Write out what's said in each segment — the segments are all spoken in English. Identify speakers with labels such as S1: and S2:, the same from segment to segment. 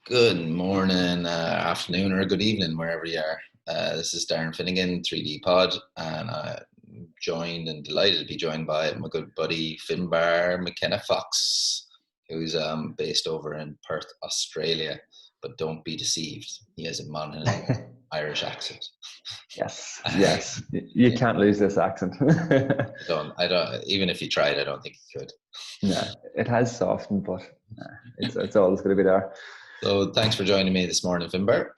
S1: Good morning, afternoon, or good evening, wherever you are. This is Darren Finnegan, 3D Pod, and I'm joined and delighted to be joined by my good buddy Finbar McKenna Fox, who's based over in Perth, Australia. But don't be deceived, he has a mountain Irish accent.
S2: Yes. You
S1: Yeah,
S2: can't lose this accent.
S1: I don't. Even if you tried, I don't think you could.
S2: No, it has softened, but it's always going to be there.
S1: So thanks for joining me this morning, Finbar.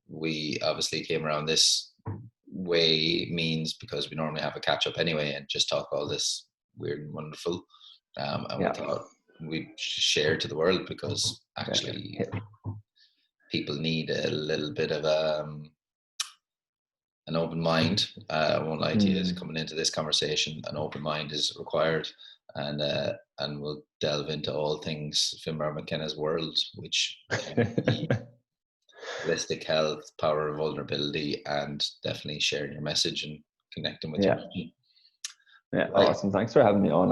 S1: We obviously came around this way means because we normally have a catch up anyway and just talk all this weird and wonderful. And we
S2: Yeah,
S1: thought we'd share to the world because
S2: yeah,
S1: actually
S2: yeah.
S1: people need a little bit of an open mind. I won't lie to you,
S2: Mm.
S1: coming into this conversation, an open mind is required. And we'll delve into all things Finbar McKenna's world, which can be holistic health, power of vulnerability, and definitely sharing your message and connecting with your
S2: Yeah,
S1: community.
S2: yeah.
S1: Right.
S2: Awesome. Thanks for having me on.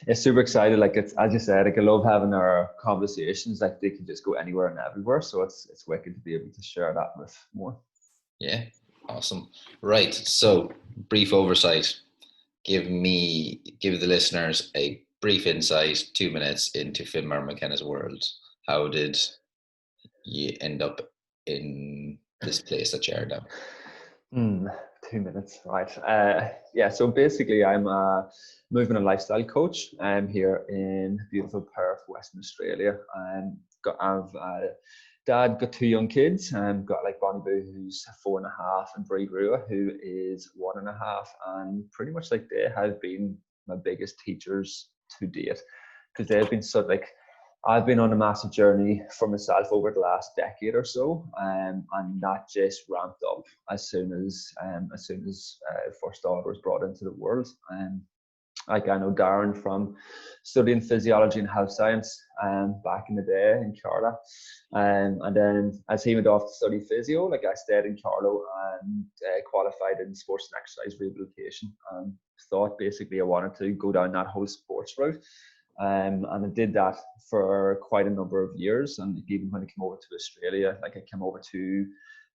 S2: It's super excited. Like it's, as you said, like I love having our conversations. Like they can just go anywhere and everywhere. So it's wicked to be able to share that with more.
S1: Yeah. Awesome. Right. So, brief oversight. Give the listeners a brief insight, 2 minutes into Finbar McKenna's world. How did you end up in this place that you are now?
S2: Mm, 2 minutes, right? Yeah. So basically, I'm a movement and lifestyle coach. I'm here in beautiful Perth, Western Australia. I've dad, got two young kids. Got like Bonnie Boo, who's 4.5, and Brie Brewer, who is 1.5. And pretty much like they have been my biggest teachers to date because they've been so like I've been on a massive journey for myself over the last decade or so, and that just ramped up as soon as first daughter was brought into the world. Like I know Darren from studying physiology and health science back in the day in Carlow. And then as he went off to study physio, like I stayed in Carlow and qualified in sports and exercise rehabilitation, and thought basically I wanted to go down that whole sports route. And I did that for quite a number of years. And even when I came over to Australia, like I came over to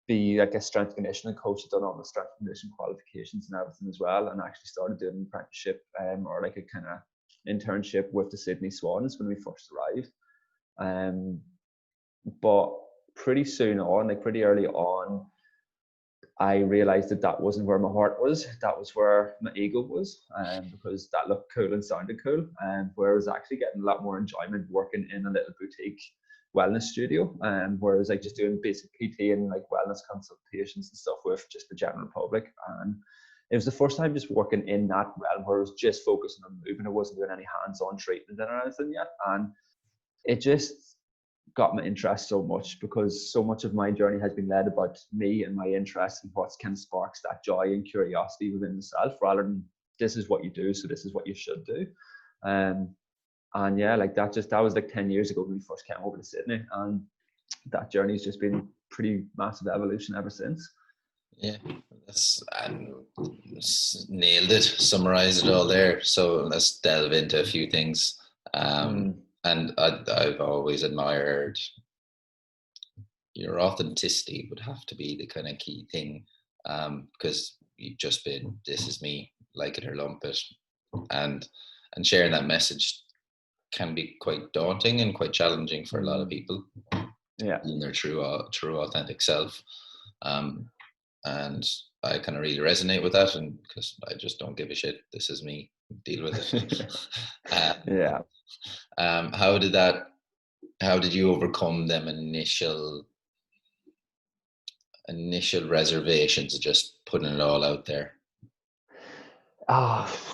S2: be like a strength conditioning coach. I've done all the strength conditioning qualifications and everything as well, and actually started doing an apprenticeship or like a kind of internship with the Sydney Swans when we first arrived. Um, but pretty soon on, like pretty early on, I realized that that wasn't where my heart was. That was where my ego was, because that looked cool and sounded cool. And where I was actually getting a lot more enjoyment working in a little boutique wellness studio, and whereas like just doing basic PT and like wellness consultations and stuff with just the general public. And it was the first time just working in that realm where I was just focusing on moving. I wasn't doing any hands-on treatment or anything yet, and it just got my interest so much because so much of my journey has been led about me and my interest and what kind of sparks that joy and curiosity within myself rather than this is what you do, so this is what you should do. Um, and yeah, like that was like 10 years ago when we first came over to Sydney, and that journey's just been pretty massive evolution ever since.
S1: Yeah, that's nailed it. Summarized it all there. So let's delve into a few things.
S2: Mm,
S1: And I've always admired your authenticity would have to be the kind of key thing, because you've just been, this is me, like it or lump it, and sharing that message can be quite daunting and quite challenging for a lot of
S2: mm,
S1: people
S2: yeah.
S1: in their true authentic self. Um, and I kind of really resonate with that, and because I just don't give a shit. This is me. Deal with it. uh,
S2: Yeah.
S1: how did that? How did you overcome them initial reservations of just putting it all out there?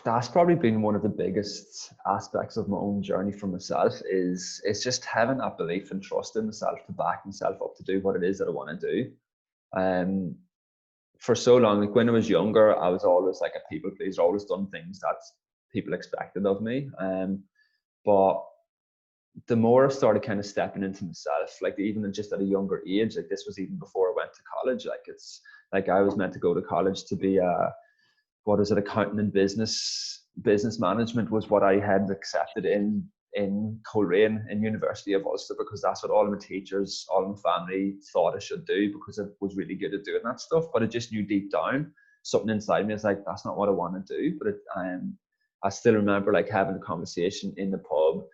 S2: That's probably been one of the biggest aspects of my own journey for myself is it's just having that belief and trust in myself to back myself up to do what it is that I want to do. Um, for so long, like when I was younger, I was always like a people pleaser, always done things that people expected of me. But the more I started kind of stepping into myself, like even just at a younger age, like this was even before I went to college. Like it's like I was meant to go to college to be a what is it, accounting and business management was what I had accepted in Coleraine in University of Ulster, because that's what all my teachers, all my family thought I should do, because I was really good at doing that stuff. But I just knew deep down, something inside me is like, that's not what I want to do. But I still remember like having a conversation in the pub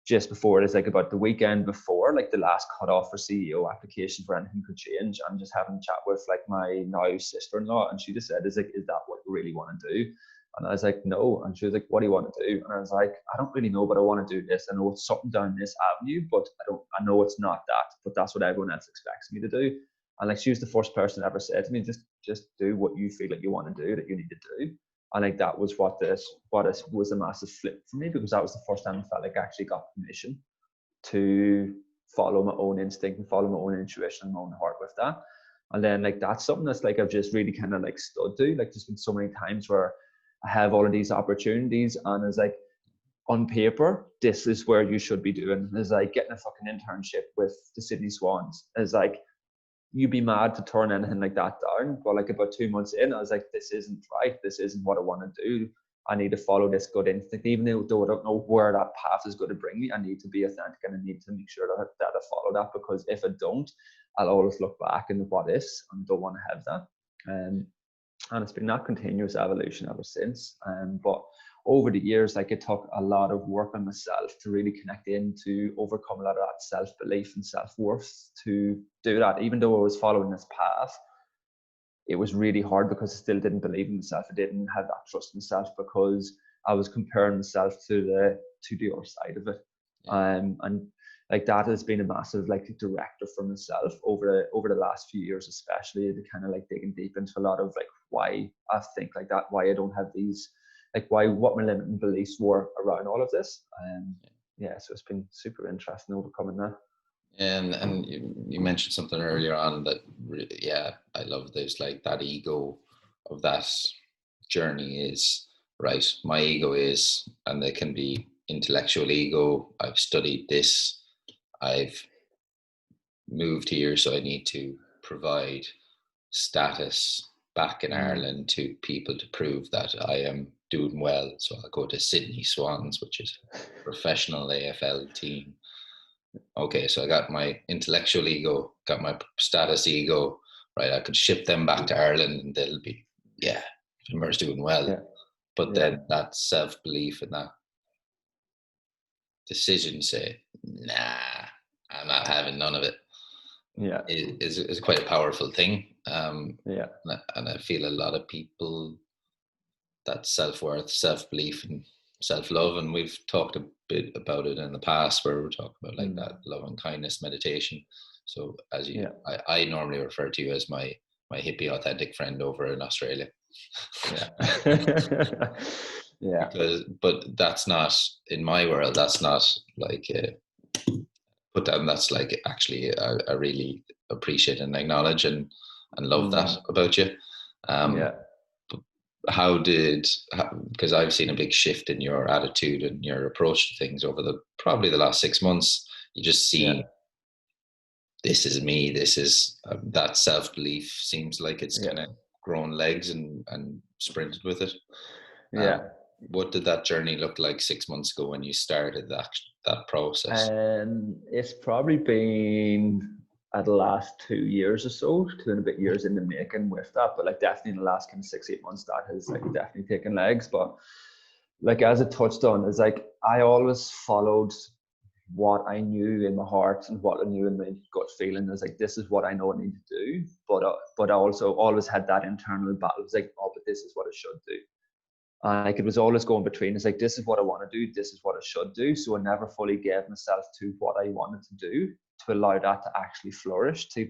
S2: just before, it is like about the weekend before, like the last cutoff for CEO application for anything could change, and just having a chat with like my now sister-in-law, and she just said, is that what you really want to do? And I was like, no. And she was like, what do you want to do? And I was like, I don't really know, but I want to do this. I know it's something down this avenue, but I know it's not that, but that's what everyone else expects me to do. And like, she was the first person that ever said to me, just do what you feel like you want to do, that you need to do. And like, that was what was a massive flip for me, because that was the first time I felt like I actually got permission to follow my own instinct and follow my own intuition and my own heart with that. And then like, that's something that's like, I've just really kind of like stood to. Like, there's been so many times where I have all of these opportunities, and it's like, on paper, this is where you should be doing. It's like getting a fucking internship with the Sydney Swans. It's like, you'd be mad to turn anything like that down. But like, about 2 months in, I was like, this isn't right. This isn't what I want to do. I need to follow this gut instinct, even though I don't know where that path is going to bring me. I need to be authentic, and I need to make sure that I follow that, because if I don't, I'll always look back in the what is, and don't want to have that. And it's been that continuous evolution ever since. But over the years, like, it took a lot of work on myself to really connect in, to overcome a lot of that self-belief and self-worth to do that. Even though I was following this path, it was really hard, because I still didn't believe in myself. I didn't have that trust in myself, because I was comparing myself to the other side of it. And like, that has been a massive like director for myself over the last few years, especially, to kind of like digging deep into a lot of like why I think like that, why I don't have these, like what my limiting beliefs were around all of this. So it's been super interesting overcoming that.
S1: And you mentioned something earlier on that really, I love this, like, that ego of that journey is right. My ego is, and they can be intellectual ego. I've studied this. I've moved here, so I need to provide status back in Ireland to people to prove that I am doing well. So I'll go to Sydney Swans, which is a professional AFL team. Okay, so I got my intellectual ego, got my status ego, right? I could ship them back to Ireland, and they'll be, Finbar's doing well. But then that self-belief and that decision say, nah, I'm not having none of it. Is quite a powerful thing. And I feel a lot of people, that self-worth, self-belief, and self-love, and we've talked a bit about it in the past, where we're talking about like that love and kindness meditation. So as you, I normally refer to you as my hippie authentic friend over in Australia. But that's not, in my world, that's not like put down. That's like, actually, I really appreciate and acknowledge and love that about you. Because I've seen a big shift in your attitude and your approach to things over probably the last 6 months. You just see, this is me, this is that self-belief seems like it's kind of grown legs and sprinted with it. What did that journey look like 6 months ago when you started that process?
S2: It's probably been the last 2 years or so, 2.5 years in the making with that, but like, definitely in the last kind of 6-8 months, that has like definitely taken legs. But like, as it touched on, is like, I always followed what I knew in my heart and what I knew in my gut feeling. Is like, this is what I know I need to do, but I also always had that internal battle. It's like, oh, but this is what I should do. Like, it was always going between, it's like, this is what I want to do, this is what I should do. So I never fully gave myself to what I wanted to do, to allow that to actually flourish, to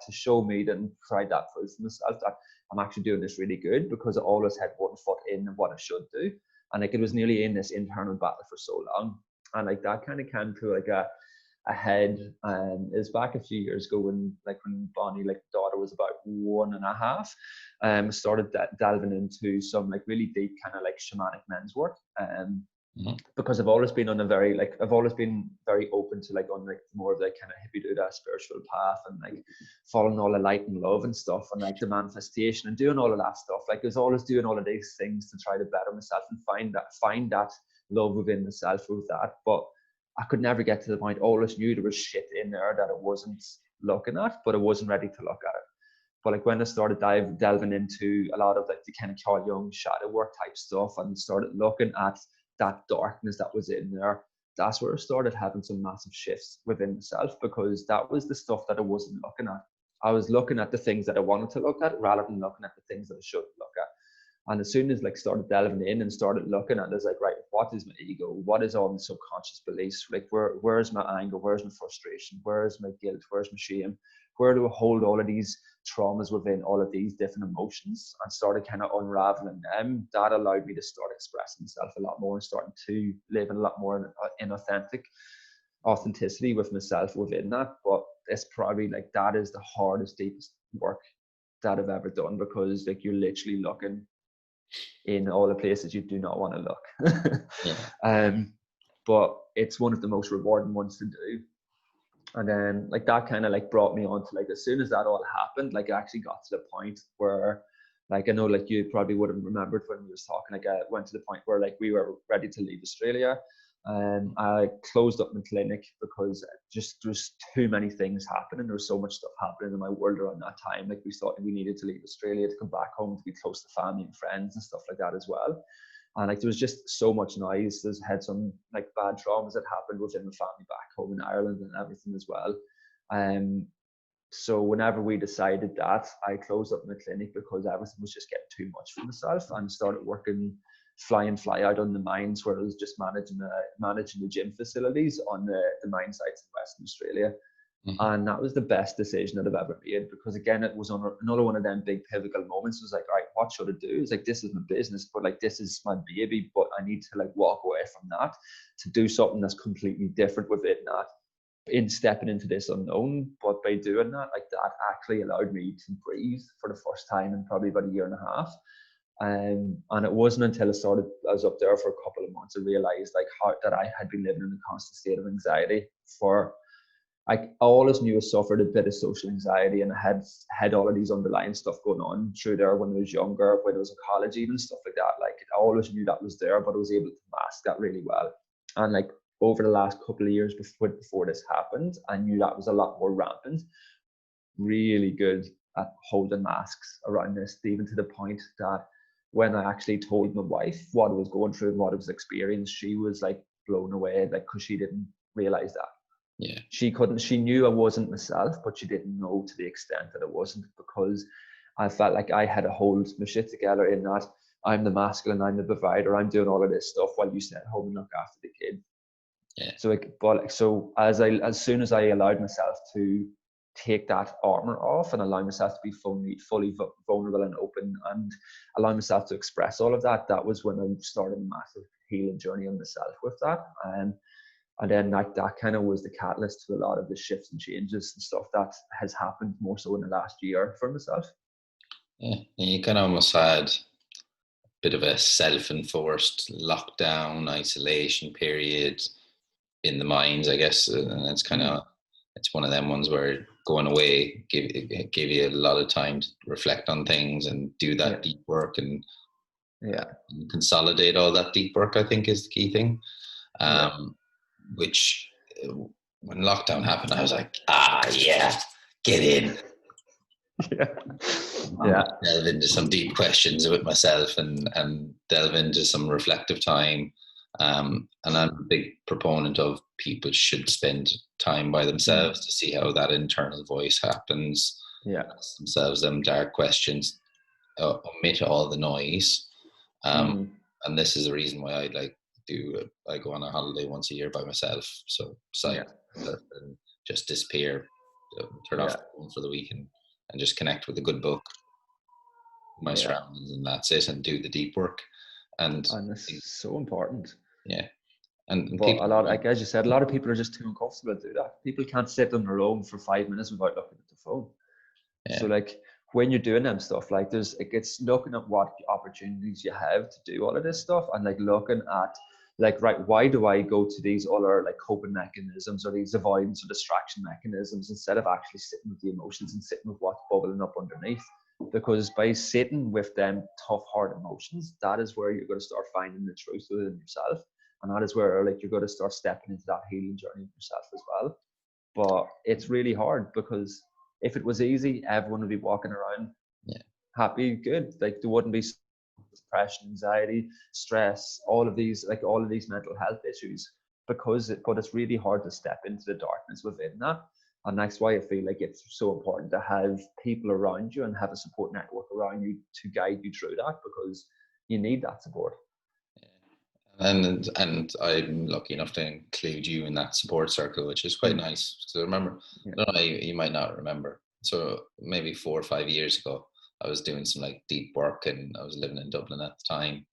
S2: show me and provide that proof for myself that I'm actually doing this really good, because I always had one foot in what I should do. And like, it was nearly in this internal battle for so long. And like, that kind of came to like a head. Is back a few years ago, when Bonnie, like, daughter, was about 1.5, started delving into some like really deep kind of like shamanic men's work. Because I've always been I've always been very open to like on like more of like kind of hippie do that spiritual path, and like following all the light and love and stuff, and like the manifestation and doing all of that stuff. Like, I was always doing all of these things to try to better myself and find that love within myself with that. But I could never get to the point. I always knew there was shit in there that I wasn't looking at, but I wasn't ready to look at it. But like when I started delving into a lot of like the kind of Carl Jung shadow work type stuff and started looking at that darkness that was in there, that's where I started having some massive shifts within myself, because that was the stuff that I wasn't looking at. I was looking at the things that I wanted to look at rather than looking at the things that I shouldn't look at. And as soon as like started delving in and started looking at it, it's like, right, what is my ego? What is all the subconscious beliefs? Like where's my anger? Where's my frustration? Where's my guilt? Where's my shame? Where do I hold all of these traumas within all of these different emotions? And started kind of unraveling them. That allowed me to start expressing myself a lot more and starting to live in a lot more in authenticity with myself within that. But it's probably like, that is the hardest, deepest work that I've ever done, because like you're literally looking in all the places you do not want to look.
S1: Yeah.
S2: But it's one of the most rewarding ones to do. And then like that kind of like brought me on to like, as soon as that all happened, like I actually got to the point where, like, I know like you probably would have remembered when we was talking, like I went to the point where like we were ready to leave Australia, and I closed up my clinic because just there's too many things happening. There was so much stuff happening in my world around that time. Like we thought we needed to leave Australia to come back home to be close to family and friends and stuff like that as well. And like there was just so much noise. There's had some like bad traumas that happened within the family back home in Ireland and everything as well. So whenever we decided that, I closed up my clinic because everything was just getting too much for myself, and started working fly in, fly out on the mines, where I was just managing the gym facilities on the mine sites in Western Australia. Mm-hmm. And that was the best decision that I've ever made, because again, it was another one of them big pivotal moments. It was like, all right, what should I do? It's like, this is my business, but like, this is my baby, but I need to like walk away from that to do something that's completely different within that, in stepping into this unknown. But by doing that, like that actually allowed me to breathe for the first time in probably about a year and a half. And it wasn't until I was up there for a couple of months, I realized like that I had been living in a constant state of anxiety for, I always knew I suffered a bit of social anxiety, and I had all of these underlying stuff going on through there when I was younger, when I was in college, even stuff like that. Like I always knew that was there, but I was able to mask that really well. And like over the last couple of years before this happened, I knew that was a lot more rampant. Really good at holding masks around this, even to the point that when I actually told my wife what I was going through and what I was experiencing, she was like blown away, like, because she didn't realize that.
S1: Yeah.
S2: She knew I wasn't myself, but she didn't know to the extent that I wasn't, because I felt like I had to hold my shit together in that I'm the masculine, I'm the provider, I'm doing all of this stuff while you stay at home and look after the kid.
S1: Yeah.
S2: So as soon as I allowed myself to take that armor off and allow myself to be fully vulnerable and open, and allow myself to express all of that, that was when I started a massive healing journey on myself with that. And then that kind of was the catalyst to a lot of the shifts and changes and stuff that has happened more so in the last year for myself.
S1: Yeah, and you kind of almost had a bit of a self-enforced lockdown, isolation period in the mines, I guess, and it's kind of it's one of them ones where going away give you a lot of time to reflect on things and do that deep work and consolidate all that deep work, I think, is the key thing. Which when lockdown happened, I was like, get in. Delve into some deep questions with myself and delve into some reflective time. And I'm a big proponent of people should spend time by themselves to see how that internal voice happens. Ask themselves them dark questions, omit all the noise. And this is the reason why I go on a holiday once a year by myself. So and just disappear, turn off the phone for the week and just connect with a good book, my surroundings, and that's it, and do the deep work. And
S2: it's so important.
S1: Yeah. And
S2: but
S1: people,
S2: a lot, like as you said, a lot of people are just too uncomfortable to do that. People can't sit on their own for 5 minutes without looking at the phone. So like when you're doing them stuff, like it's looking at what opportunities you have to do all of this stuff, and like looking at like, right, why do I go to these other like coping mechanisms or these avoidance or distraction mechanisms instead of actually sitting with the emotions and sitting with what's bubbling up underneath? Because by sitting with them tough, hard emotions, that is where you're going to start finding the truth within yourself. And that is where like you're going to start stepping into that healing journey yourself as well. But it's really hard, because if it was easy, everyone would be walking around happy, good. Like there wouldn't be depression, anxiety, stress, all of these mental health issues, but it's really hard to step into the darkness within that. And that's why I feel like it's so important to have people around you and have a support network around you to guide you through that, because you need that support.
S1: And I'm lucky enough to include you in that support circle, which is quite nice. So I remember, I don't know, you might not remember. So maybe 4 or 5 years ago, I was doing some like deep work, and I was living in Dublin at the time,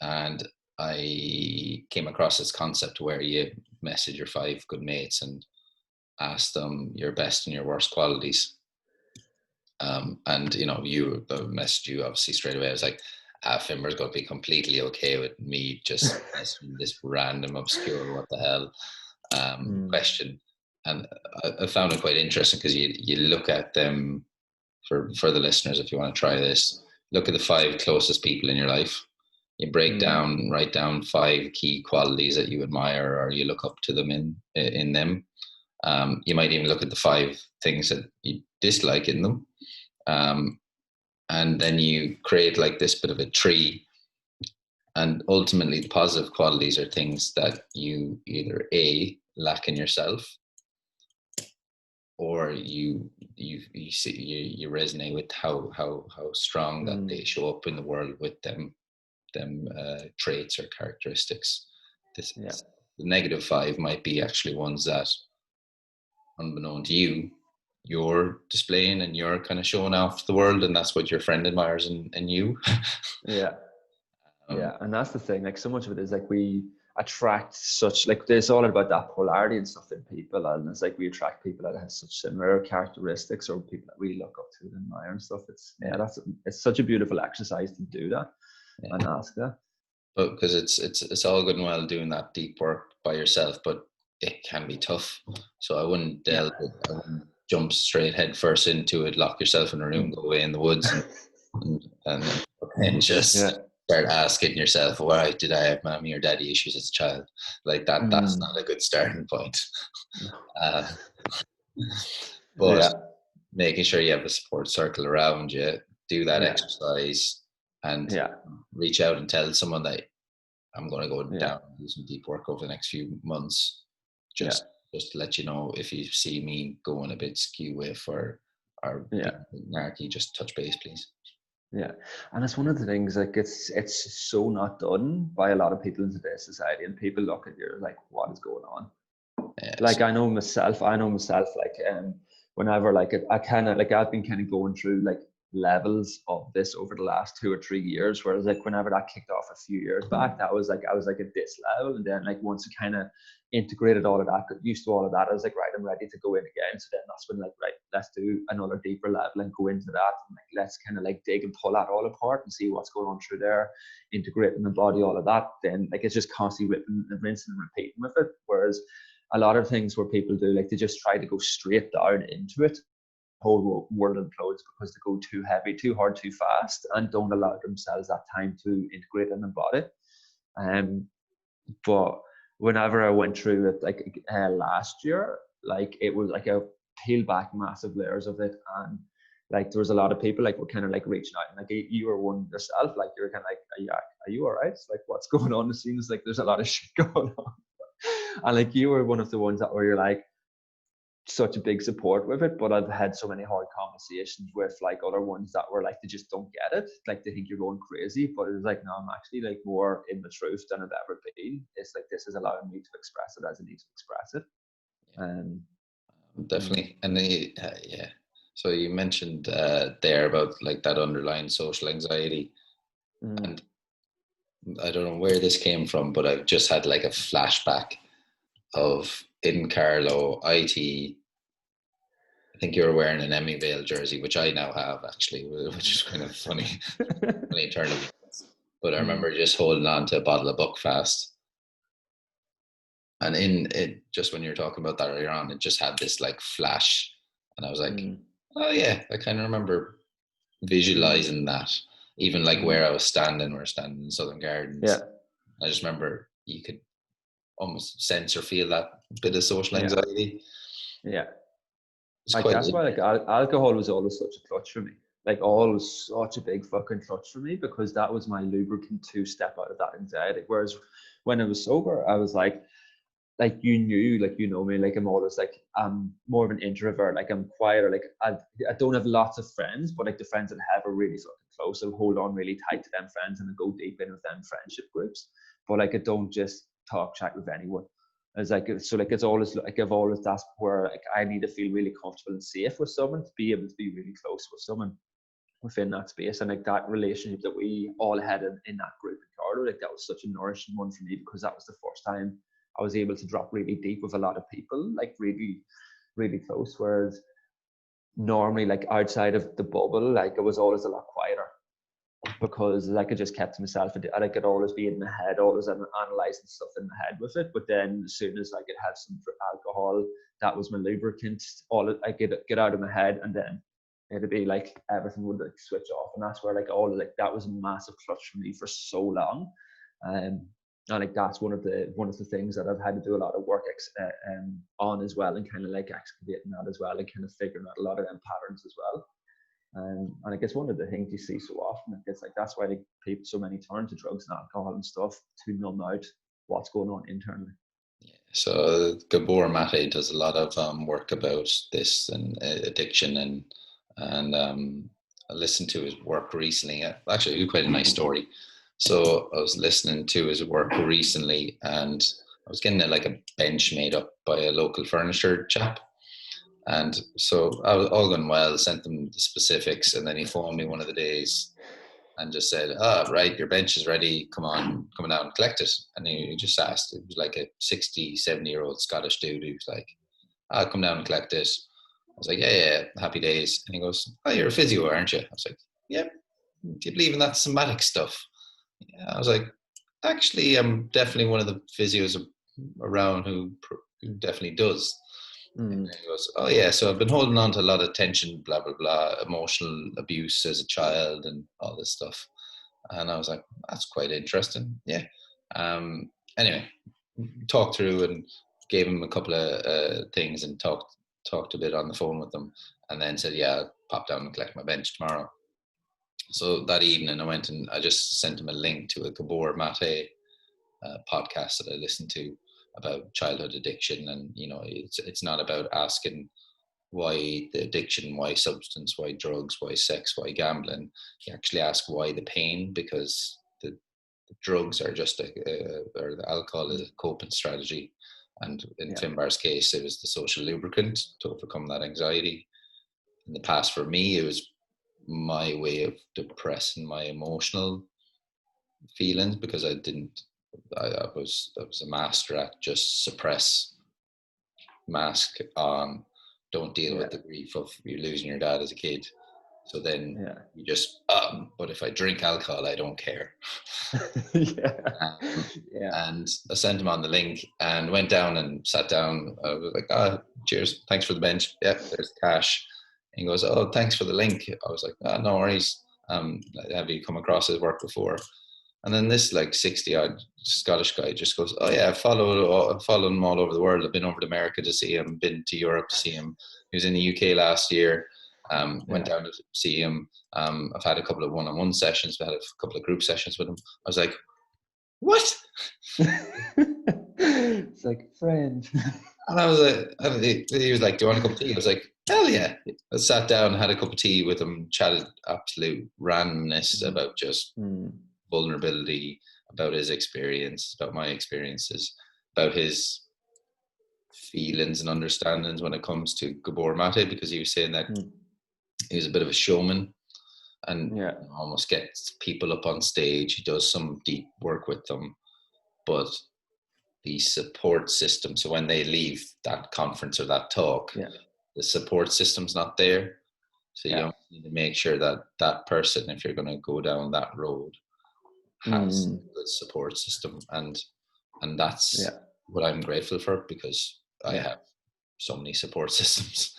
S1: and I came across this concept where you message your 5 good mates and ask them your best and your worst qualities. And the message you obviously straight away, I was like, Fimber's going to be completely okay with me just asking this random obscure what the hell question. And I found it quite interesting, because you look at them, for the listeners, if you want to try this, look at the 5 closest people in your life. You write down 5 key qualities that you admire or you look up to them in them. You might even look at the 5 things that you dislike in them. And then you create like this bit of a tree. And ultimately, the positive qualities are things that you either A, lack in yourself, or you resonate with how strong that they show up in the world with them traits or characteristics. The negative 5 might be actually ones that, unbeknown to you, you're displaying and you're kind of showing off to the world, and that's what your friend admires in you.
S2: And that's the thing, like so much of it is like we attract such, like there's all about that polarity and stuff in people, and it's like we attract people that have such similar characteristics, or people that we look up to and admire and stuff. It's such a beautiful exercise to do that and ask that.
S1: But because it's all good and well doing that deep work by yourself, but it can be tough. So I wouldn't jump straight head first into it, lock yourself in a room, go away in the woods, and just start asking yourself, why did I have mommy or daddy issues as a child? Like that, that's not a good starting point. But making sure you have a support circle around you, do that exercise, and reach out and tell someone that I'm going to go down and do some deep work over the next few months. Just to let you know, if you see me going a bit skew with or narky, just touch base, please.
S2: Yeah, and it's one of the things, like it's so not done by a lot of people in today's society, and people look at you like, what is going on? Like I know myself, like whenever like I kind of like I've been kind of going through like levels of this over the last 2 or 3 years, whereas like whenever that kicked off a few years back, I was like at this level, and then like once I kind of integrated all of that, got used to all of that, I was like, right, I'm ready to go in again. So then that's when like, right, let's do another deeper level and go into that, and like let's kind of like dig and pull that all apart and see what's going on through there, integrating the body, all of that. Then like it's just constantly rinsing and repeating with it. Whereas a lot of things where people do, like they just try to go straight down into it, whole world implodes because they go too heavy, too hard, too fast, and don't allow themselves that time to integrate in the body. But whenever I went through it, like last year, like it was like I peeled back massive layers of it, and like there was a lot of people like were kind of like reaching out, and like you were one yourself, like you're kind of like, are you all right? It's like, what's going on? It seems like there's a lot of shit going on, and like you were one of the ones that where you're like such a big support with it. But I've had so many hard conversations with like other ones that were like, they just don't get it, like they think you're going crazy. But it was like, no, I'm actually like more in the truth than I've ever been. It's like, this is allowing me to express it as I need to express it.
S1: Definitely. And so you mentioned there about like that underlying social anxiety, and I don't know where this came from, but I've just had like a flashback of in Carlow IT. I think you were wearing an Emmy Vale jersey, which I now have actually, which is kind of funny. Funny turn of events. But I remember just holding on to a bottle of Buckfast. And in it, just when you were talking about that earlier on, it just had this like flash. And I was like, oh yeah, I kind of remember visualizing that. Even like where I was standing, we're standing in Southern Gardens. I just remember you could almost sense or feel that bit of social anxiety.
S2: Yeah.
S1: It's
S2: Like
S1: quite
S2: that's why like alcohol was always such a clutch for me. Like always such a big fucking clutch for me, because that was my lubricant to step out of that anxiety. Whereas when I was sober, I was like you knew, like, you know me, like I'm always like, I'm more of an introvert, like I'm quieter, like I don't have lots of friends, but like the friends that I have are really fucking close. I'll hold on really tight to them friends and I go deep in with them friendship groups. But like I don't just talk chat with anyone. It's like, so like it's always like I've always, that's where like I need to feel really comfortable and safe with someone to be able to be really close with someone within that space. And like that relationship that we all had in that group in Carlow, like that was such a nourishing one for me, because that was the first time I was able to drop really deep with a lot of people, like really, really close. Whereas normally, like outside of the bubble, like I was always a lot quieter, because like I just kept to myself. I could always be in my head, always analyzing stuff in my head with it. But then as soon as I could have some alcohol, that was my lubricant. I could get out of my head, and then it'd be like everything would like switch off. And that's where like that was a massive clutch for me for so long. And like that's one of the things that I've had to do a lot of work on as well, and kind of like excavating that as well, and kind of figuring out a lot of them patterns as well. And I guess one of the things you see so often, I guess like that's why people, so many turn to drugs and alcohol and stuff to numb out what's going on internally.
S1: So Gabor Mate does a lot of work about this and addiction, and I listened to his work recently. Actually, quite a nice story. So I was listening to his work recently, and I was getting like a bench made up by a local furniture chap. And so I was all going well, sent them the specifics, and then he phoned me one of the days and just said, right, your bench is ready, come down and collect it. And he just asked, it was like a 60, 70-year-old Scottish dude who was like, I'll come down and collect it. I was like, yeah, happy days. And he goes, oh, you're a physio, aren't you? I was like, yep. Do you believe in that somatic stuff? Yeah. I was like, actually, I'm definitely one of the physios around who definitely does. And he goes, oh yeah, so I've been holding on to a lot of tension, blah, blah, blah, emotional abuse as a child and all this stuff. And I was like, that's quite interesting. Yeah. Anyway, talked through and gave him a couple of things and talked a bit on the phone with them, and then said, yeah, I'll pop down and collect my bench tomorrow. So that evening I went and I just sent him a link to a Gabor Mate podcast that I listened to about childhood addiction. And, you know, it's not about asking why the addiction, why substance, why drugs, why sex, why gambling. You actually ask why the pain, because the drugs are just or the alcohol is a coping strategy. And in Finbar's case, it was the social lubricant to overcome that anxiety. In the past, for me, it was my way of depressing my emotional feelings, because I was a master at just suppress, mask on, don't deal with the grief of you losing your dad as a kid. So then you just, but if I drink alcohol, I don't care. And I sent him on the link and went down and sat down. I was like, cheers, thanks for the bench. Yeah, there's the cash. And he goes, oh, thanks for the link. I was like, no worries. Have you come across his work before? And then this like 60-odd Scottish guy just goes, oh yeah, I follow him all over the world. I've been over to America to see him, been to Europe to see him. He was in the UK last year. Went down to see him. I've had a couple of one-on-one sessions. I've had a couple of group sessions with him. I was like, what?
S2: It's like, friend.
S1: And I was like, he was like, do you want a cup of tea? I was like, hell yeah. I sat down, had a cup of tea with him, chatted absolute randomness about just vulnerability, about his experience, about my experiences, about his feelings and understandings when it comes to Gabor Mate, because he was saying that he was a bit of a showman and almost gets people up on stage. He does some deep work with them, but the support system, so when they leave that conference or that talk, the support system's not there. So you need to make sure that that person, if you're going to go down that road, has a good support system. And that's what I'm grateful for, because I have so many support systems.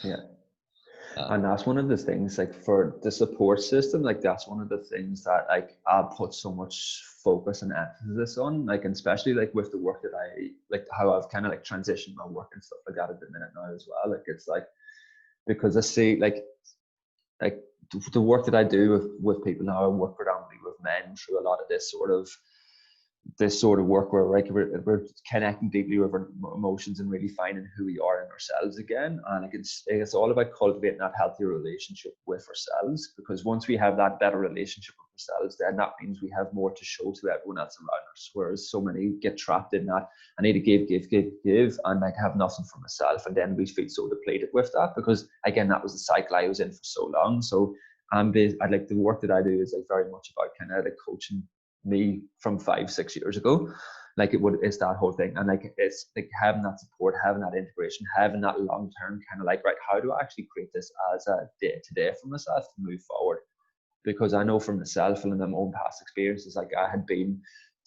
S2: And that's one of the things, like for the support system, like that's one of the things that like I put so much focus and emphasis on, like, and especially like with the work that I like, how I've kind of like transitioned my work and stuff like that at the minute now as well. Like it's like, because I see like the work that I do with people now, I work predominantly with men through a lot of this sort of work where like we're connecting deeply with our emotions and really finding who we are in ourselves again. And like it's all about cultivating that healthier relationship with ourselves, because once we have that better relationship with ourselves, then that means we have more to show to everyone else around us. Whereas so many get trapped in that, I need to give, and like have nothing for myself, and then we feel so depleted with that, because again, that was the cycle I was in for so long. So I'd like the work that I do is like very much about kind of like coaching me from 5-6 years ago. Like it's that whole thing, and like it's like having that support, having that integration, having that long-term kind of like, right, how do I actually create this as a day-to-day for myself to move forward? Because I know for myself and in my own past experiences, like I had been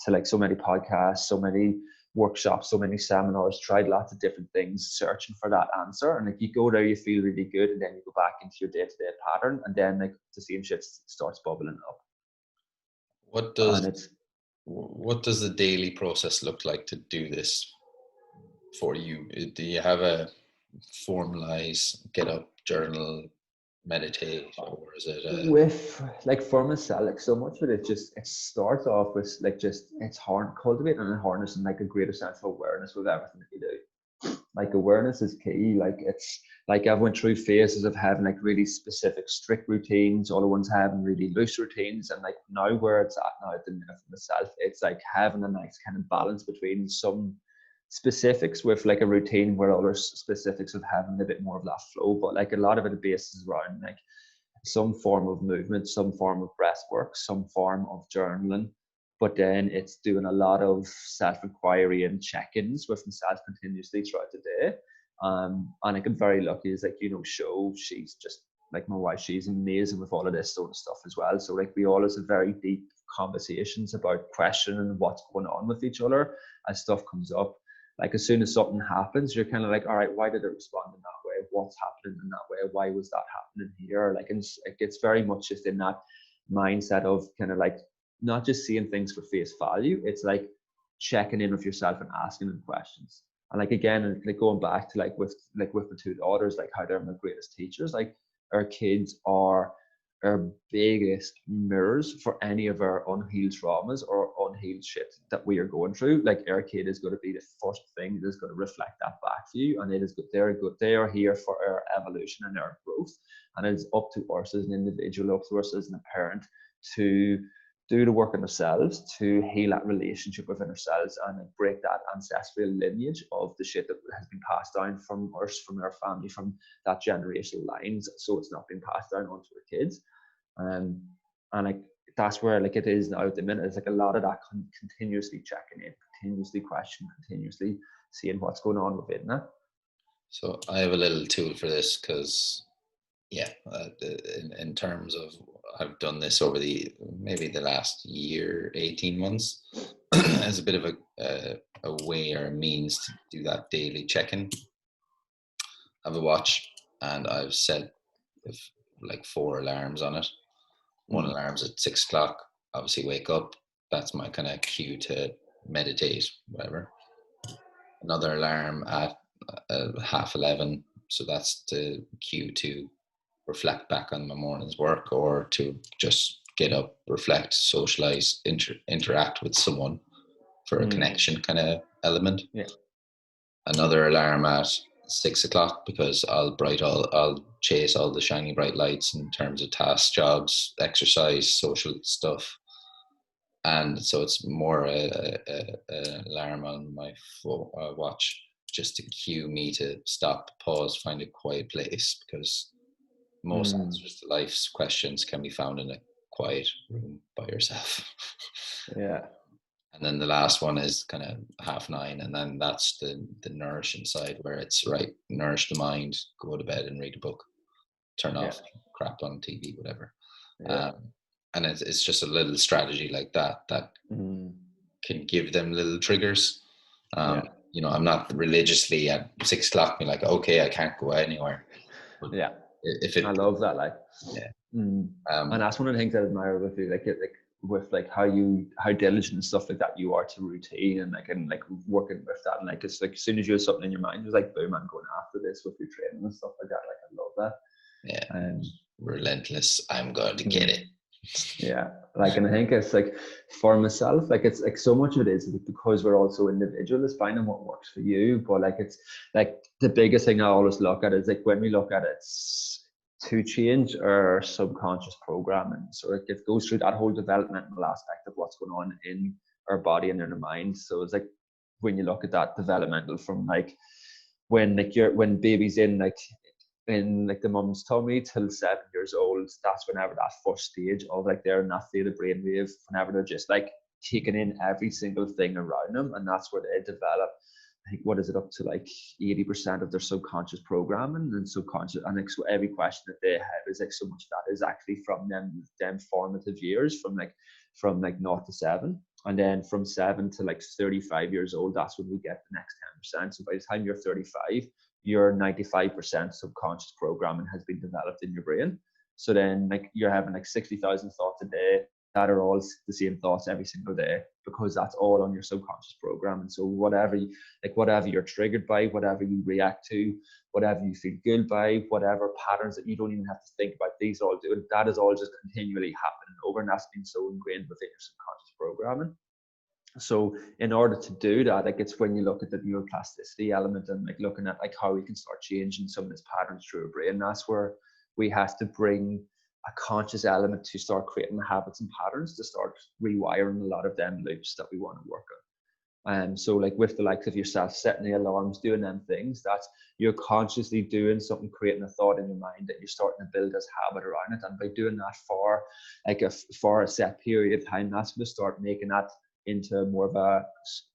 S2: to like so many podcasts, so many workshops, so many seminars, tried lots of different things, searching for that answer. And like you go there, you feel really good, and then you go back into your day-to-day pattern, and then like the same shit starts bubbling up.
S1: What
S2: And
S1: does
S2: it's
S1: the daily process look like to do this for you? Do you have a formalized get up, journal, meditate, or is it
S2: with like for myself, like so much of it starts off with like just it's hard cultivating and harnessing like a greater sense of awareness with everything that you do. Like awareness is key. Like it's like I've went through phases of having like really specific strict routines, other ones having really loose routines, and like now where it's at now at the minute for myself, it's like having a nice kind of balance between some specifics with like a routine where other specifics of having a bit more of that flow, but like a lot of it bases around like some form of movement, some form of breath work, some form of journaling. But then it's doing a lot of self-inquiry and check-ins with myself continuously throughout the day. And like I'm very lucky is like, she's just like my wife, she's amazing with all of this sort of stuff as well. So like we always have very deep conversations about questioning what's going on with each other as stuff comes up. Like as soon as something happens, you're kind of like, all right, why did it respond in that way? What's happening in that way? Why was that happening here? Like, and it's very much just in that mindset of kind of like not just seeing things for face value. It's like checking in with yourself and asking them questions. And like again, like going back to like with my two daughters, like how they're my greatest teachers. Like our kids are our biggest mirrors for any of our unhealed traumas or unhealed shit that we are going through. Like our kid is going to be the first thing that is going to reflect that back to you, and it is good. They are here for our evolution and our growth, and it is up to us as an individual, up to us as a parent to do the work on ourselves to heal that relationship within ourselves and break that ancestral lineage of the shit that has been passed down from us, from our family, from that generational lines, so it's not being passed down onto our kids. And like that's where like it is now at the minute. It's like a lot of that continuously checking in, continuously questioning, continuously seeing what's going on within that.
S1: So I have a little tool for this because, in terms of I've done this over maybe the last year, 18 months, as a bit of a way or a means to do that daily check-in. I have a watch and I've set like 4 alarms on it. One alarm's at 6 o'clock. Obviously, wake up. That's my kind of cue to meditate, whatever. Another alarm at 11:30. So that's the cue to reflect back on my morning's work or to just get up, reflect, socialize, interact with someone for a connection kind of element.
S2: Yeah.
S1: Another alarm at 6 o'clock because I'll chase all the shiny bright lights in terms of tasks, jobs, exercise, social stuff. And so it's more an alarm on my watch just to cue me to stop, pause, find a quiet place, because most answers to life's questions can be found in a quiet room by yourself.
S2: Yeah.
S1: And then the last one is kind of 9:30, and then that's the nourishing side where it's right, nourish the mind, go to bed and read a book, turn off crap on TV, whatever. And it's just a little strategy like that can give them little triggers. I'm not religiously at 6 o'clock being like, okay, I can't go anywhere. But if
S2: I
S1: it,
S2: love that. Like,
S1: yeah.
S2: and
S1: Um,
S2: that's one of the things I admire with you, like with like how diligent and stuff like that you are to routine and like working with that. And like, it's like as soon as you have something in your mind, it's like, boom, I'm going after this with your training and stuff like that. Like, I love
S1: yeah,
S2: that.
S1: relentless. I'm going to get
S2: Mm,
S1: it.
S2: yeah, like, and I think it's like for myself, like it's like so much of it is because we're also individual is finding what works for you. But like it's like the biggest thing I always look at is like when we look at it, it's to change our subconscious programming. So it goes through that whole developmental aspect of what's going on in our body and in our mind. So it's like when you look at that developmental from like when baby's in like the mum's tummy till 7 years old, that's whenever that first stage of like they're in that theta brainwave, whenever they're just like taking in every single thing around them, and that's where they develop. I think what is it up to like 80% of their subconscious programming and subconscious, and like so every question that they have is like so much of that is actually from them formative years from like 0 to 7, and then from 7 to like 35 years old, that's when we get the next 10%. So by the time you're 35, your 95% subconscious programming has been developed in your brain. So then like you're having like 60,000 thoughts a day that are all the same thoughts every single day because that's all on your subconscious program. And so whatever you're triggered by, whatever you react to, whatever you feel good by, whatever patterns that you don't even have to think about, these all do it. That is all just continually happening over, and that's been so ingrained within your subconscious programming. So in order to do that, like it's when you look at the neuroplasticity element and like looking at like how we can start changing some of these patterns through our brain, that's where we have to bring a conscious element to start creating the habits and patterns to start rewiring a lot of them loops that we want to work on. And so like with the likes of yourself setting the alarms, doing them things, that's you're consciously doing something, creating a thought in your mind that you're starting to build this habit around it. And by doing that for a set period of time, that's going to start making that into more of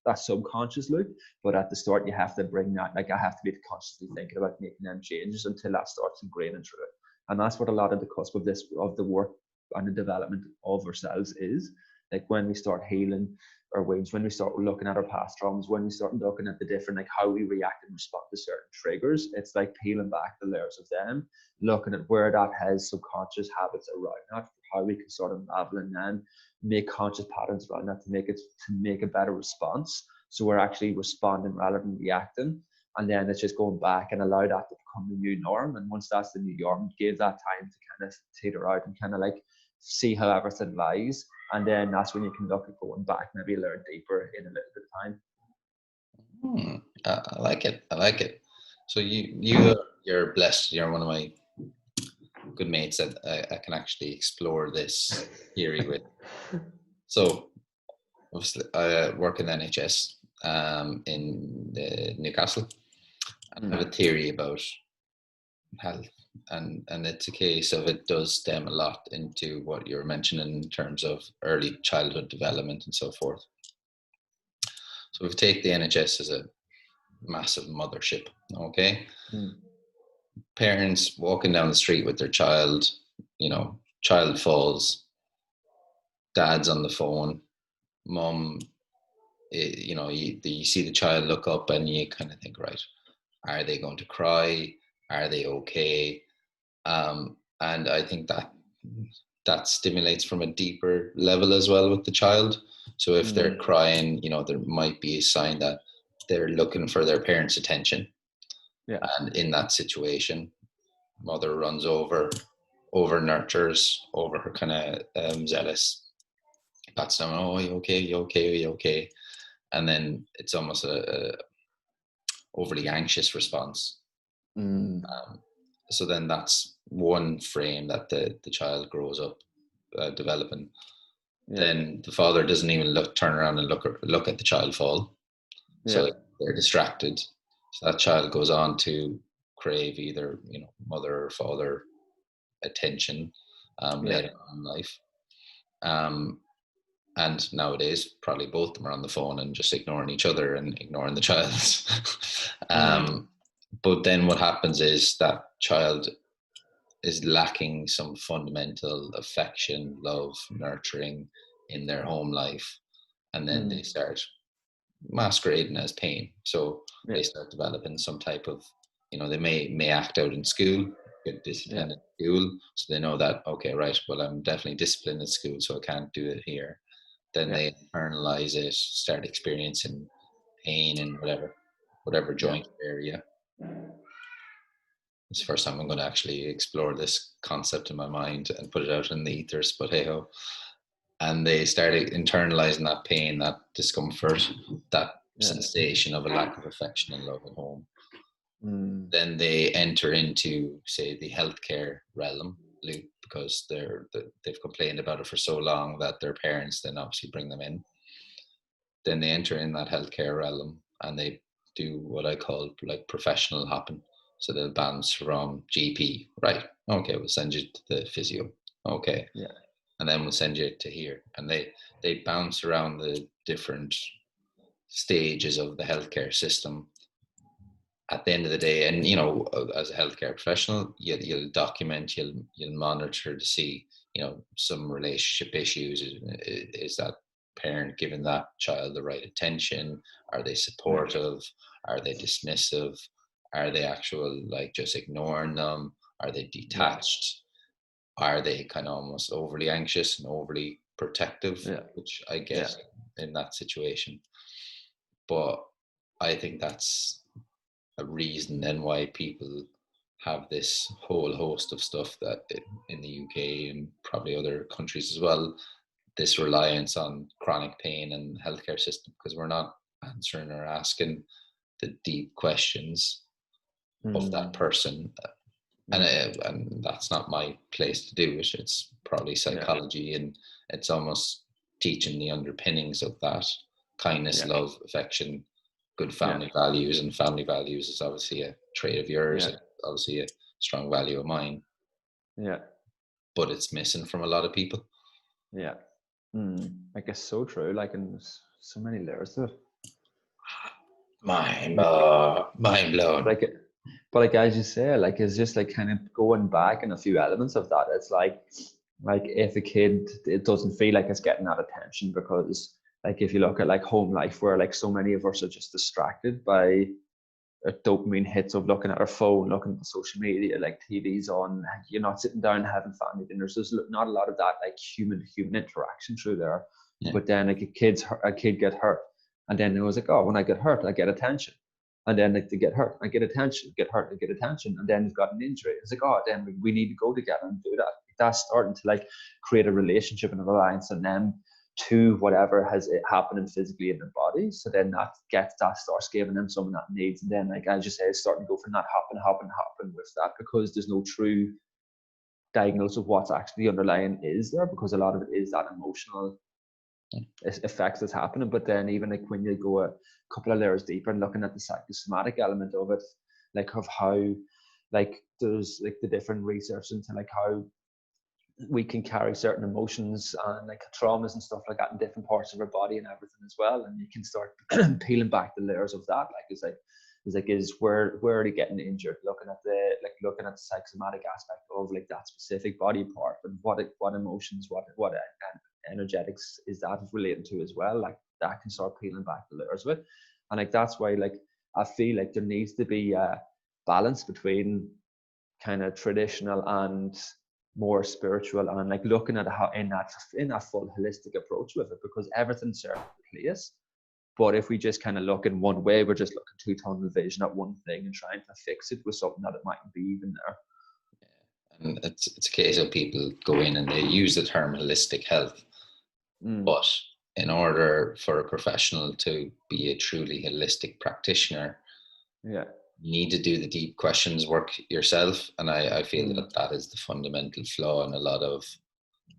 S2: that subconscious loop. But at the start, you have to bring that, like I have to be consciously thinking about making them changes until that starts ingraining through it. And that's what a lot of the cusp of this, of the work and the development of ourselves is. Like when we start healing our wounds, when we start looking at our past traumas, when we start looking at the different, like how we react and respond to certain triggers, it's like peeling back the layers of them, looking at where that has subconscious habits around that, how we can sort of unravel and then make conscious patterns around that to make a better response. So we're actually responding rather than reacting. And then it's just going back and allow that to become the new norm. And once that's the new norm, give that time to kind of teeter out and kind of like see how everything lies. And then that's when you can look at going back, maybe a little deeper in a little bit of time.
S1: I like it. I like it. So you're blessed. You're one of my good mates that I can actually explore this theory with. So obviously, I work in the NHS in Newcastle. I have a theory about health, and it's a case of it does stem a lot into what you're mentioning in terms of early childhood development and so forth. So if we take the NHS as a massive mothership, okay? Parents walking down the street with their child, child falls, dad's on the phone, mum, you see the child look up and you kind of think, right, are they going to cry? Are they okay? And I think that stimulates from a deeper level as well with the child. So if they're crying, there might be a sign that they're looking for their parents' attention.
S2: Yeah.
S1: And in that situation, mother runs over nurtures, over her kind of zealous, pats down, oh, you okay, you okay, you okay? And then it's almost a overly anxious response. So then that's one frame that the child grows up developing.
S2: Yeah.
S1: Then the father doesn't even turn around and look at the child fall. So they're distracted. So that child goes on to crave either mother or father attention later on in life. And nowadays, probably both of them are on the phone and just ignoring each other and ignoring the child. But then what happens is that child is lacking some fundamental affection, love, nurturing in their home life. And then they start masquerading as pain. So they start developing some type of, they may act out in school get
S2: yeah,
S1: disciplined at school, so they know that, okay, right, well, I'm definitely disciplined at school, so I can't do it here. Then
S2: yeah,
S1: they internalize it, start experiencing pain in whatever
S2: yeah,
S1: joint area. It's the first time I'm going to actually explore this concept in my mind and put it out in the ethers, but hey ho. And they started internalizing that pain, that discomfort, that
S2: yeah,
S1: sensation of a lack of affection and love at home.
S2: mm,
S1: Then they enter into, say, the healthcare realm, because they've complained about it for so long that their parents then obviously bring them in. Then they enter in that healthcare realm and they do what I call like professional hopping. So they'll bounce from GP, right? Okay, we'll send you to the physio. Okay,
S2: yeah,
S1: and then we'll send you to here. And they bounce around the different stages of the healthcare system. At the end of the day, and as a healthcare professional, you'll document, you'll monitor to see, some relationship issues. Is that parent giving that child the right attention? Are they
S2: yeah,
S1: supportive? Are they dismissive? Are they actual, like, just ignoring them? Are they
S2: yeah,
S1: detached? Are they kind of almost overly anxious and overly protective,
S2: yeah,
S1: which I
S2: yeah,
S1: get in that situation? But I think that's a reason then why people have this whole host of stuff that in the UK and probably other countries as well, this reliance on chronic pain and healthcare system, because we're not answering or asking the deep questions of that
S2: mm,
S1: person.
S2: yeah,
S1: And that's not my place to do it. It's probably
S2: yeah,
S1: psychology, and it's almost teaching the underpinnings of that: kindness,
S2: yeah,
S1: love, affection, good
S2: yeah,
S1: family values. And family values is obviously a trait of yours,
S2: yeah,
S1: and obviously a strong value of mine,
S2: yeah,
S1: but it's missing from a lot of people.
S2: yeah. I guess so true. Like, and there's so many layers to it. Like,
S1: Mind
S2: but
S1: blown.
S2: like, but like as you say, like it's just like kind of going back in a few elements of that. It's like if a kid, it doesn't feel like it's getting that attention because like if you look at like home life, where like so many of us are just distracted by dopamine hits of looking at our phone, looking at social media, like TV's on, you're not sitting down having family dinners. There's not a lot of that like human to human interaction through there.
S1: Yeah.
S2: But then like a kid get hurt, and then it was like, oh, when I get hurt, I get attention. And then like they get hurt, I get attention, get hurt, I get attention, and then they've got an injury. It's like, oh, then we need to go together and do that. That's starting to like create a relationship and a reliance on them to whatever has it happening physically in their body. So then that starts giving them some of that needs. And then, like as you say, it's starting to go from that happen with that, because there's no true diagnosis of what's actually underlying is there, because a lot of it is that emotional effects that's happening. But then even like when you go a couple of layers deeper and looking at the psychosomatic element of it, like of how like there's like the different research into like how we can carry certain emotions and like traumas and stuff like that in different parts of our body and everything as well. And you can start peeling back the layers of that. Is where are they getting injured? Looking at the psychosomatic aspect of like that specific body part, and what emotions, what energetics is that relating to as well. Like that can start peeling back the layers of it. And like that's why like I feel like there needs to be a balance between kind of traditional and more spiritual, and like looking at how in that full holistic approach with it, because everything's serves a place. But if we just kind of look in one way, we're just looking two-tunnel vision at one thing and trying to fix it with something that it mightn't be even there.
S1: And it's a case of people go in and they use the term holistic health,
S2: Mm,
S1: but in order for a professional to be a truly holistic practitioner,
S2: yeah.
S1: you need to do the deep questions work yourself. And I feel
S2: Mm,
S1: that that is the fundamental flaw in a lot of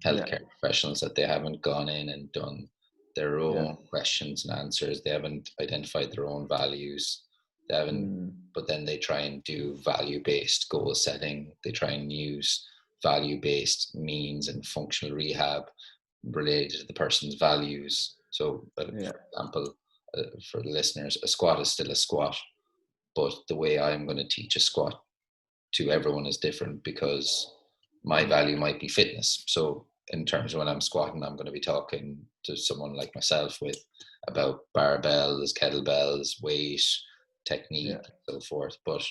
S2: yeah.
S1: healthcare professionals, that they haven't gone in and done their
S2: Yeah.
S1: own questions and answers. They haven't identified their own values. They haven't,
S2: Mm,
S1: but then they try and do value based goal setting. They try and use value based means and functional rehab related to the person's values. So,
S2: yeah.
S1: for example, for the listeners, a squat is still a squat, but the way I'm going to teach a squat to everyone is different, because my value might be fitness. So in terms of when I'm squatting, I'm going to be talking to someone like myself with about barbells, kettlebells, weight, technique,
S2: Yeah.
S1: and so forth. But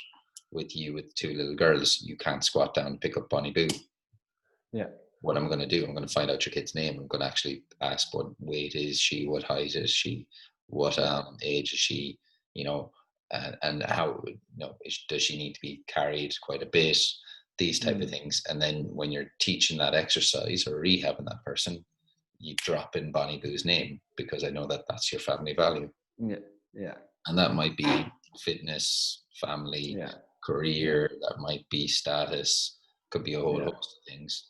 S1: with you with two little girls, you can't squat down and pick up Bonnie Boo.
S2: Yeah.
S1: What I'm going to do, I'm going to find out your kid's name. I'm going to actually ask what weight is she, what height is she, what age is she, you know, and how, you know, does she need to be carried quite a bit, these type of things. And then when you're teaching that exercise or rehabbing that person, you drop in Bonnie Boo's name, because I know that that's your family value.
S2: Yeah.
S1: And that might be fitness, family, career, that might be status, could be a whole host of things.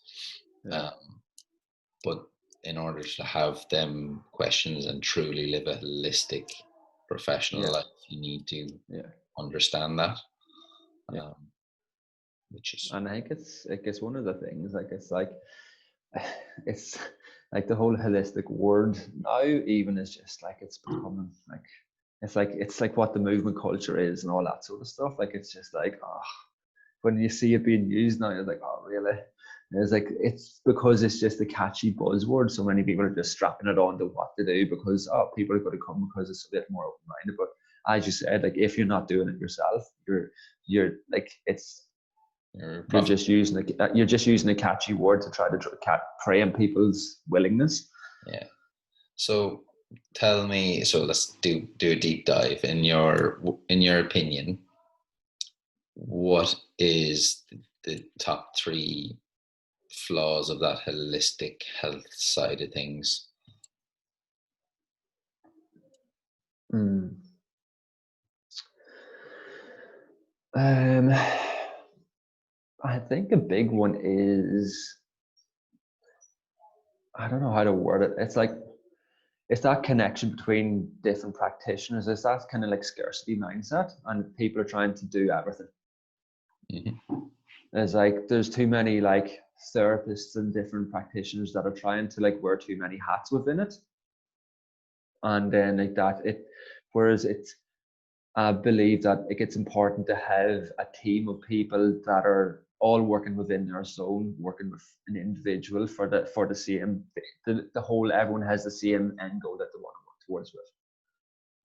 S1: But in order to have them questions and truly live a holistic professional life, you need to understand that. Which is,
S2: and I think it's one of the things, like it's like the whole holistic word now even is just like, it's becoming like, it's like what the movement culture is and all that sort of stuff. Like it's just like, oh, when you see it being used now, you're like, oh really? And it's like, it's because it's just a catchy buzzword. So many people are just strapping it on to what to do because, oh, people are going to come because it's a bit more open-minded. But as you said, like if you're not doing it yourself, you're like, you're just using a catchy word to try to prey on people's willingness.
S1: Yeah. So tell me, so let's do a deep dive. In your opinion, what is the top 3 flaws of that holistic health side of things?
S2: I think a big one is, I don't know how to word it. It's like, it's that connection between different practitioners. It's that kind of like scarcity mindset, and people are trying to do everything. It's like, there's too many like therapists and different practitioners that are trying to like wear too many hats within it. And then like that, whereas I believe that it's important to have a team of people that are all working within their zone, working with an individual for the same, the whole, everyone has the same end goal that they want to work towards with.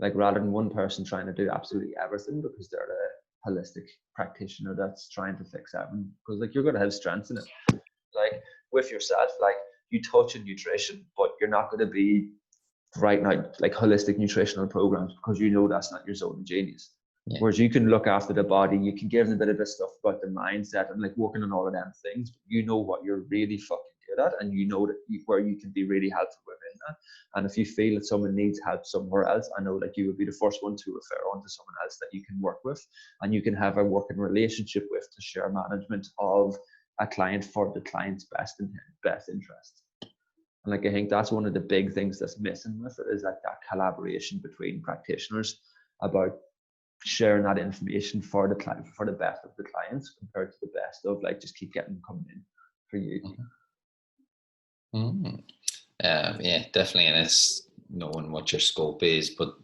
S2: Like rather than one person trying to do absolutely everything because they're a holistic practitioner that's trying to fix everything. Because like, you're going to have strengths in it. Like with yourself, like you touch on nutrition, but you're not going to be right now like holistic nutritional programs because you know that's not your zone of genius. Whereas you can look after the body, you can give them a bit of this stuff about the mindset and like working on all of them things. But you know what you're really fucking good at, and you know that where you can be really helpful within that. And if you feel that someone needs help somewhere else, I know like you would be the first one to refer on to someone else that you can work with and you can have a working relationship with to share management of a client for the client's best interest. And like, I think that's one of the big things that's missing with it, is like that collaboration between practitioners about sharing that information for the client, for the best of the clients, compared to the best of like, just keep getting them coming in for you.
S1: Yeah, definitely. And it's knowing what your scope is, but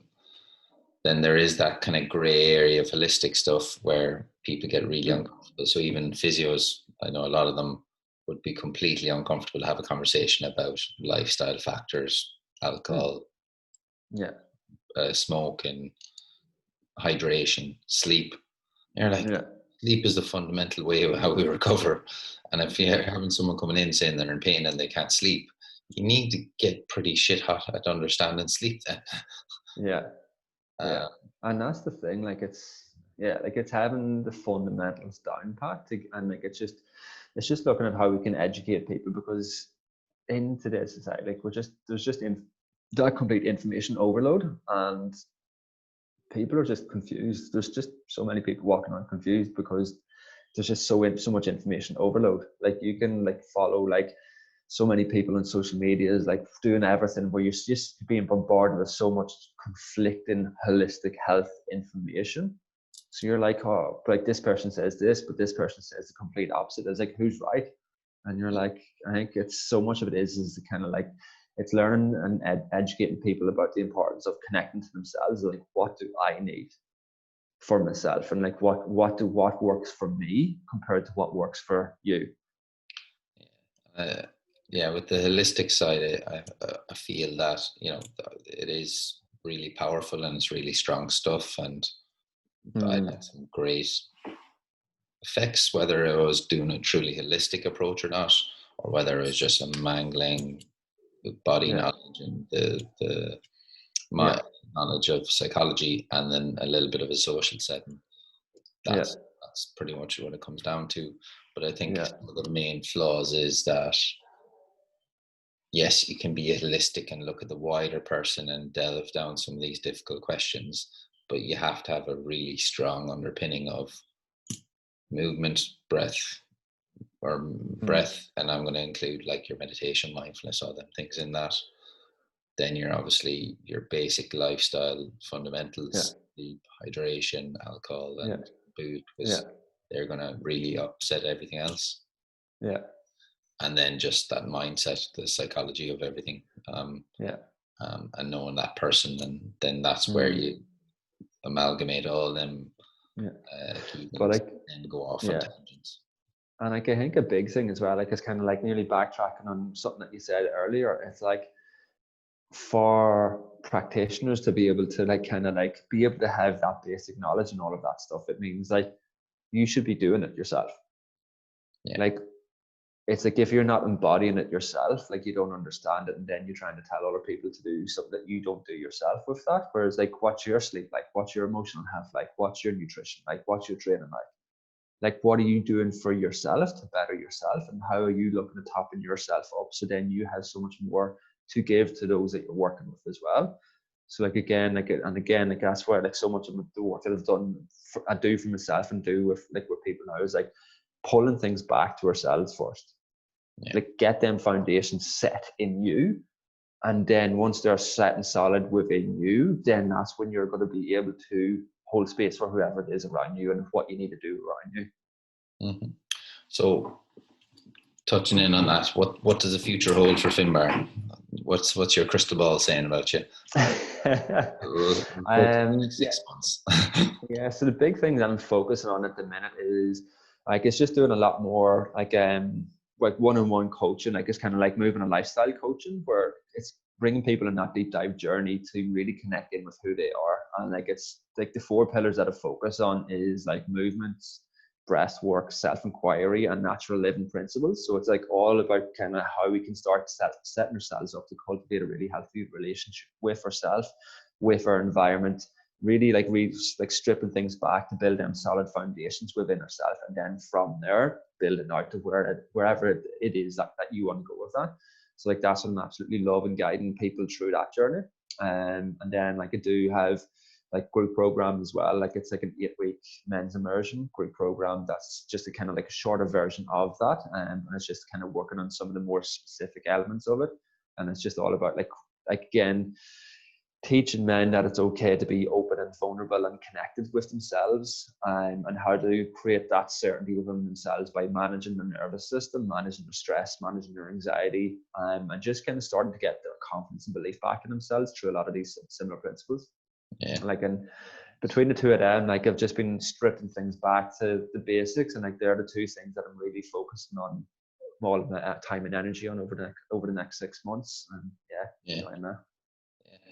S1: then there is that kind of gray area of holistic stuff where people get really uncomfortable. So even physios, I know a lot of them would be completely uncomfortable to have a conversation about lifestyle factors, alcohol, smoke, and hydration, sleep. You're like, sleep is the fundamental way of how we recover. And if you're having someone coming in saying they're in pain and they can't sleep, you need to get pretty shit hot at understanding sleep then.
S2: And that's the thing, like it's having the fundamentals down pat, and like it's just looking at how we can educate people, because in today's society, like there's just that complete information overload, and people are just confused. There's just so many people walking around confused because there's just so much information overload. Like you can like follow like so many people on social media is like doing everything, where you're just being bombarded with so much conflicting holistic health information. So you're like, oh, like this person says this, but this person says the complete opposite. It's like, who's right? And you're like, I think it's so much of it is kind of like, it's learning and educating people about the importance of connecting to themselves. Like, what do I need for myself, and like what works for me compared to what works for you.
S1: With the holistic side, I feel that, you know, it is really powerful and it's really strong stuff, and I had some great effects, whether I was doing a truly holistic approach or not, or whether it was just a mangling with body
S2: Yeah.
S1: knowledge and the my
S2: Yeah.
S1: knowledge of psychology, and then a little bit of a social setting.
S2: Yeah.
S1: That's pretty much what it comes down to. But I think
S2: Yeah.
S1: some of the main flaws is that yes, you can be holistic and look at the wider person and delve down some of these difficult questions, but you have to have a really strong underpinning of movement, breath, or
S2: Mm.
S1: breath, and I'm going to include like your meditation, mindfulness, all them things in that. Then you're obviously your basic lifestyle
S2: Yeah.
S1: fundamentals, sleep, hydration, alcohol,
S2: Yeah.
S1: and food,
S2: Yeah.
S1: because they're going to really upset everything else.
S2: Yeah.
S1: And then just that mindset, the psychology of everything,
S2: Yeah.
S1: and knowing that person, and then that's where
S2: Mm.
S1: you amalgamate all them
S2: Yeah.
S1: key
S2: But
S1: things
S2: like,
S1: and go off on
S2: yeah.
S1: tangents.
S2: And like, I think a big thing as well, like, it's kind of like nearly backtracking on something that you said earlier. It's like for practitioners to be able to like kind of like be able to have that basic knowledge and all of that stuff, it means like you should be doing it yourself.
S1: Yeah.
S2: Like, it's like if you're not embodying it yourself, like you don't understand it, and then you're trying to tell other people to do something that you don't do yourself with that. Whereas like, what's your sleep like? What's your emotional health like? What's your nutrition like? What's your training like? Like, what are you doing for yourself to better yourself, and how are you looking at topping yourself up so then you have so much more to give to those that you're working with as well. So like, again, like, and again, like, that's where like so much of the work that I've done I do for myself and do with like with people now is like pulling things back to ourselves first.
S1: Yeah.
S2: Like, get them foundations set in you, and then once they're set and solid within you, then that's when you're going to be able to hold space for whoever it is around you and what you need to do around you.
S1: Mm-hmm. So, touching in on that, what does the future hold for Finbar? What's your crystal ball saying about you? Focus on the next
S2: Yeah,
S1: 6 months.
S2: yeah. So the big thing that I'm focusing on at the minute is like, it's just doing a lot more like one-on-one coaching. Like, it's kind of like moving a lifestyle coaching where it's bringing people in that deep dive journey to really connect in with who they are. And like, it's like the four pillars that I focus on is like movements, breath work, self-inquiry, and natural living principles. So it's like all about kind of how we can start setting ourselves up to cultivate a really healthy relationship with ourselves, with our environment, really like like stripping things back to build them solid foundations within ourselves, and then from there building out to wherever it is that you want to go with that. So like, that's what I'm absolutely loving, guiding people through that journey. And then like, I do have like group programs as well. Like, it's like an 8-week men's immersion group program that's just a kind of like a shorter version of that, and it's just kind of working on some of the more specific elements of it. And it's just all about like again, teaching men that it's okay to be open and vulnerable and connected with themselves, and how to create that certainty within themselves by managing their nervous system, managing their stress, managing their anxiety, and just kind of starting to get their confidence and belief back in themselves through a lot of these similar principles.
S1: Yeah.
S2: Like, and between the two of them, like, I've just been stripping things back to the basics, and like, they're the two things that I'm really focusing on all of my time and energy on over the next 6 months. And yeah,
S1: Yeah.
S2: enjoying that.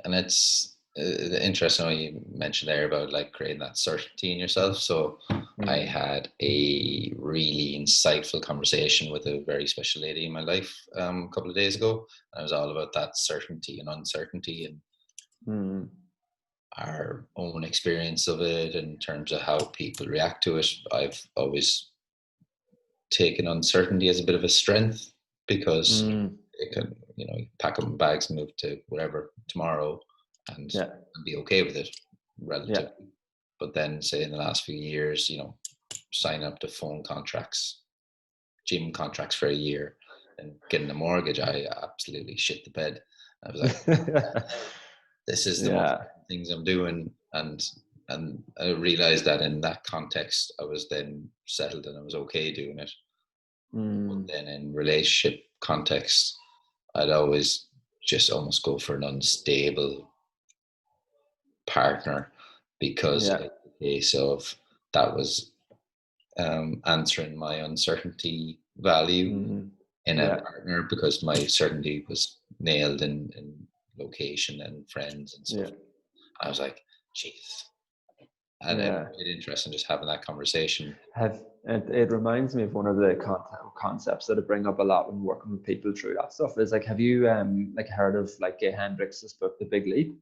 S1: And it's interesting what you mentioned there about like creating that certainty in yourself. So I had a really insightful conversation with a very special lady in my life a couple of days ago. And it was all about that certainty and uncertainty and
S2: Mm.
S1: our own experience of it in terms of how people react to it. I've always taken uncertainty as a bit of a strength because
S2: Mm.
S1: it can, pack up my bags and move to wherever tomorrow and
S2: Yeah.
S1: be okay with it
S2: Yeah.
S1: relatively. But then, say in the last few years, sign up to phone contracts, gym contracts for a year, and getting a mortgage, I absolutely shit the bed. I was like, this is the most
S2: Yeah.
S1: things I'm doing, and I realized that in that context, I was then settled and I was okay doing it. But
S2: Mm.
S1: then in relationship context, I'd always just almost go for an unstable partner because
S2: Yeah.
S1: it's a case of that was answering my uncertainty value
S2: Mm.
S1: in a
S2: Yeah.
S1: partner because my certainty was nailed in location and friends and stuff.
S2: Yeah.
S1: I was like, Jesus, And
S2: Yeah.
S1: it's interesting just having that conversation.
S2: It reminds me of one of the concepts that I bring up a lot when working with people through that stuff. Is like, have you like heard of like Gay Hendricks' book, The Big Leap?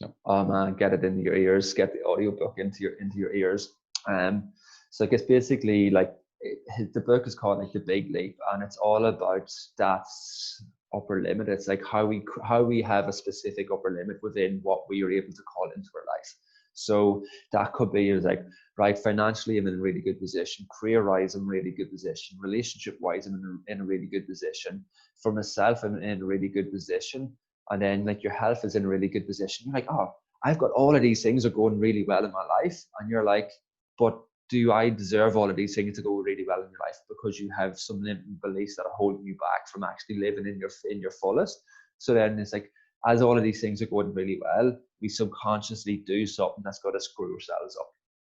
S1: No.
S2: Oh man, get it into your ears, get the audiobook into your ears. So like it's basically like the book is called like The Big Leap, and it's all about that upper limit. It's like how we have a specific upper limit within what we are able to call into our life. So that could be is like, right, financially I'm in a really good position, career wise I'm in a really good position, relationship wise I'm in a really good position, for myself I'm in a really good position, and then like your health is in a really good position. You're like, oh, I've got all of these things are going really well in my life, and you're like, but do I deserve all of these things to go really well in your life? Because you have some limiting beliefs that are holding you back from actually living in your fullest. So then it's like, as all of these things are going really well, we subconsciously do something that's got to screw ourselves up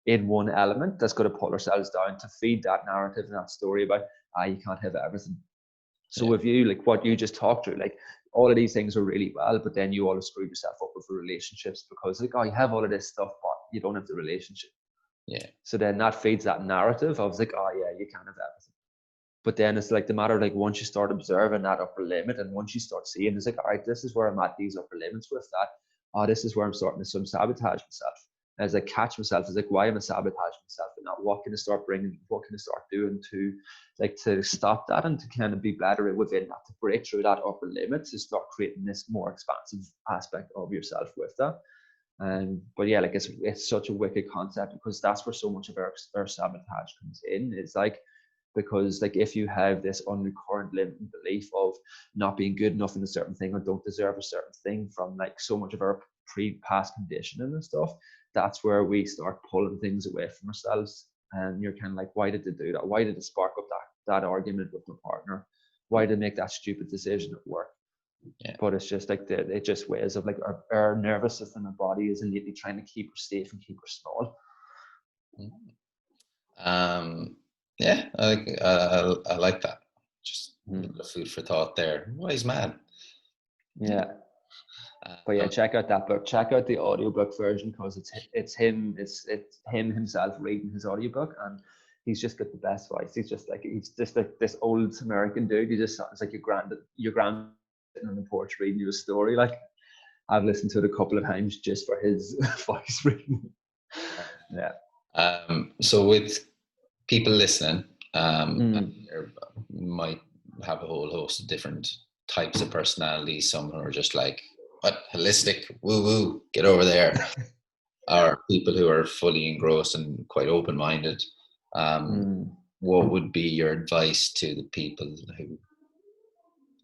S2: in one element, that's got to pull ourselves down to feed that narrative and that story about, you can't have everything. So
S1: Yeah.
S2: with you, like what you just talked through, like all of these things are really well, but then you always screw yourself up with relationships because like, oh, you have all of this stuff, but you don't have the relationship.
S1: Yeah.
S2: So then that feeds that narrative of like, oh yeah, you can't have everything. But then it's like the matter of like once you start observing that upper limit, and once you start seeing, it's like, all right, this is where I'm at these upper limits with that. Oh, this is where I'm starting to some sabotage myself. As I catch myself, it's like, why am I sabotaging myself? And not what can I start bringing, what can I start doing to like to stop that and to kind of be better within that, to break through that upper limit, to start creating this more expansive aspect of yourself with that. But yeah, like it's such a wicked concept because that's where so much of our sabotage comes in. It's like, because like if you have this undercurrent limiting belief of not being good enough in a certain thing or don't deserve a certain thing from like so much of our past conditioning and stuff, that's where we start pulling things away from ourselves. And you're kind of like, why did they do that? Why did it spark up that argument with my partner? Why did I make that stupid decision at work?
S1: Yeah.
S2: But it's just like it just ways of like our nervous system and body is innately trying to keep her safe and keep her small.
S1: Yeah, I like that. Just a little bit of food for thought there. Wise man.
S2: Yeah. But yeah, check out that book. Check out the audiobook version because it's him himself reading his audiobook, and he's just got the best voice. He's just like this old American dude. He just sounds like your grand sitting on the porch reading you a story. Like I've listened to it a couple of times just for his voice reading. Yeah.
S1: So with people listening,
S2: Mm.
S1: might have a whole host of different types of personalities. Some who are just like, what, holistic, woo woo, get over there. Or people who are fully engrossed and quite open-minded. What would be your advice to the people who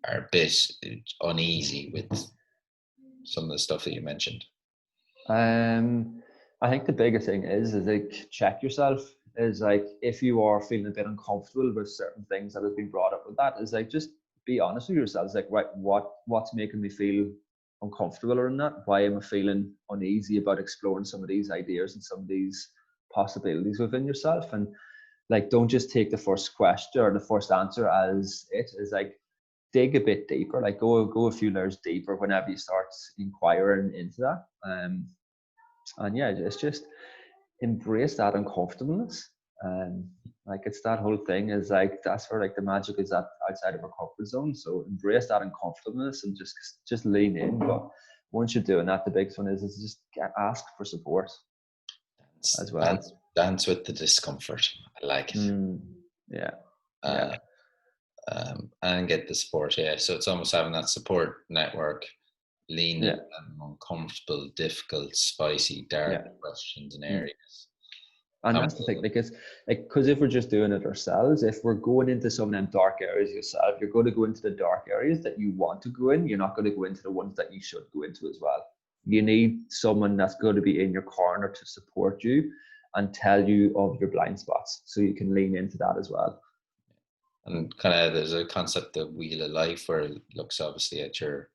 S1: are a bit uneasy with some of the stuff that you mentioned?
S2: I think the biggest thing is like check yourself. Is like if you are feeling a bit uncomfortable with certain things that have been brought up with that, is like just be honest with yourself. It's like, right, what's making me feel uncomfortable in that? Why am I feeling uneasy about exploring some of these ideas and some of these possibilities within yourself? And like don't just take the first question or the first answer as it is. Like dig a bit deeper, like go a few layers deeper whenever you start inquiring into that. And yeah, it's just embrace that uncomfortableness. Like it's that whole thing is like that's where like the magic is at outside of our comfort zone. So embrace that uncomfortableness and just lean in. But once you're doing that, the biggest one is just ask for support as well.
S1: Dance with the discomfort. I like it.
S2: Yeah.
S1: Uh, and get the support. Yeah. So it's almost having that support network, lean in uncomfortable, difficult, spicy, dark questions and areas.
S2: And that's the thing, because if we're just doing it ourselves, if we're going into some of them dark areas yourself, you're going to go into the dark areas that you want to go in. You're not going to go into the ones that you should go into as well. You need someone that's going to be in your corner to support you and tell you of your blind spots so you can lean into that as well.
S1: And kind of there's a concept of wheel of life where it looks obviously at your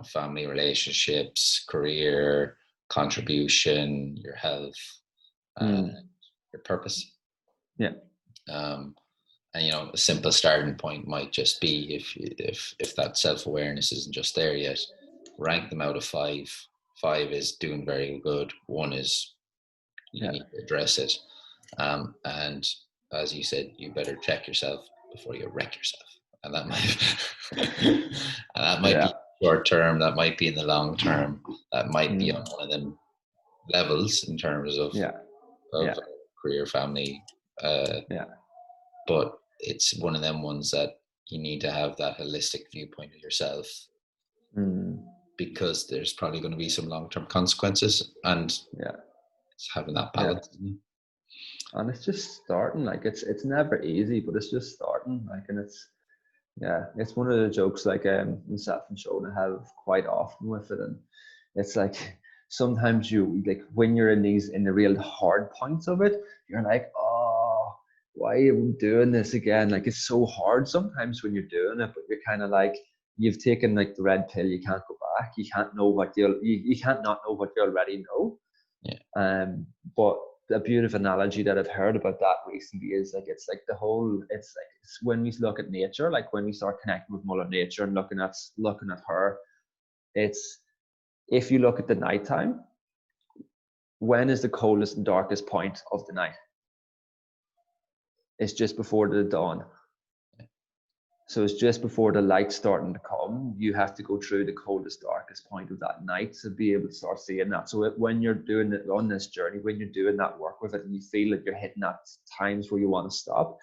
S1: family relationships, career, contribution, your health, your purpose.
S2: Yeah.
S1: And a simple starting point might just be if that self-awareness isn't just there yet, rank them out of 5. 5 is doing very good. 1 is you need to address it. And as you said, you better check yourself before you wreck yourself. And that might be short term, that might be in the long term, that might be on one of them levels in terms of career, family. But it's one of them ones that you need to have that holistic viewpoint of yourself, because there's probably going to be some long-term consequences, and it's having that balance.
S2: And it's just starting, like it's never easy, but it's just starting, like, and it's one of the jokes, like myself and Shona have quite often with it, and it's like sometimes you, like, when you're in the real hard points of it, you're like, oh, why are you doing this again? Like, it's so hard sometimes when you're doing it, but you're kind of like, you've taken like the red pill, you can't go back, you can't know what you can't not know what you already know. But a beautiful analogy that I've heard about that recently is like, it's like it's when we look at nature, like when we start connecting with Mother Nature and looking at her, it's, if you look at the nighttime, when is the coldest and darkest point of the night? It's just before the dawn. So it's just before the light's starting to come. You have to go through the coldest, darkest point of that night to be able to start seeing that. So when you're doing it on this journey, when you're doing that work with it, and you feel like you're hitting at times where you want to stop,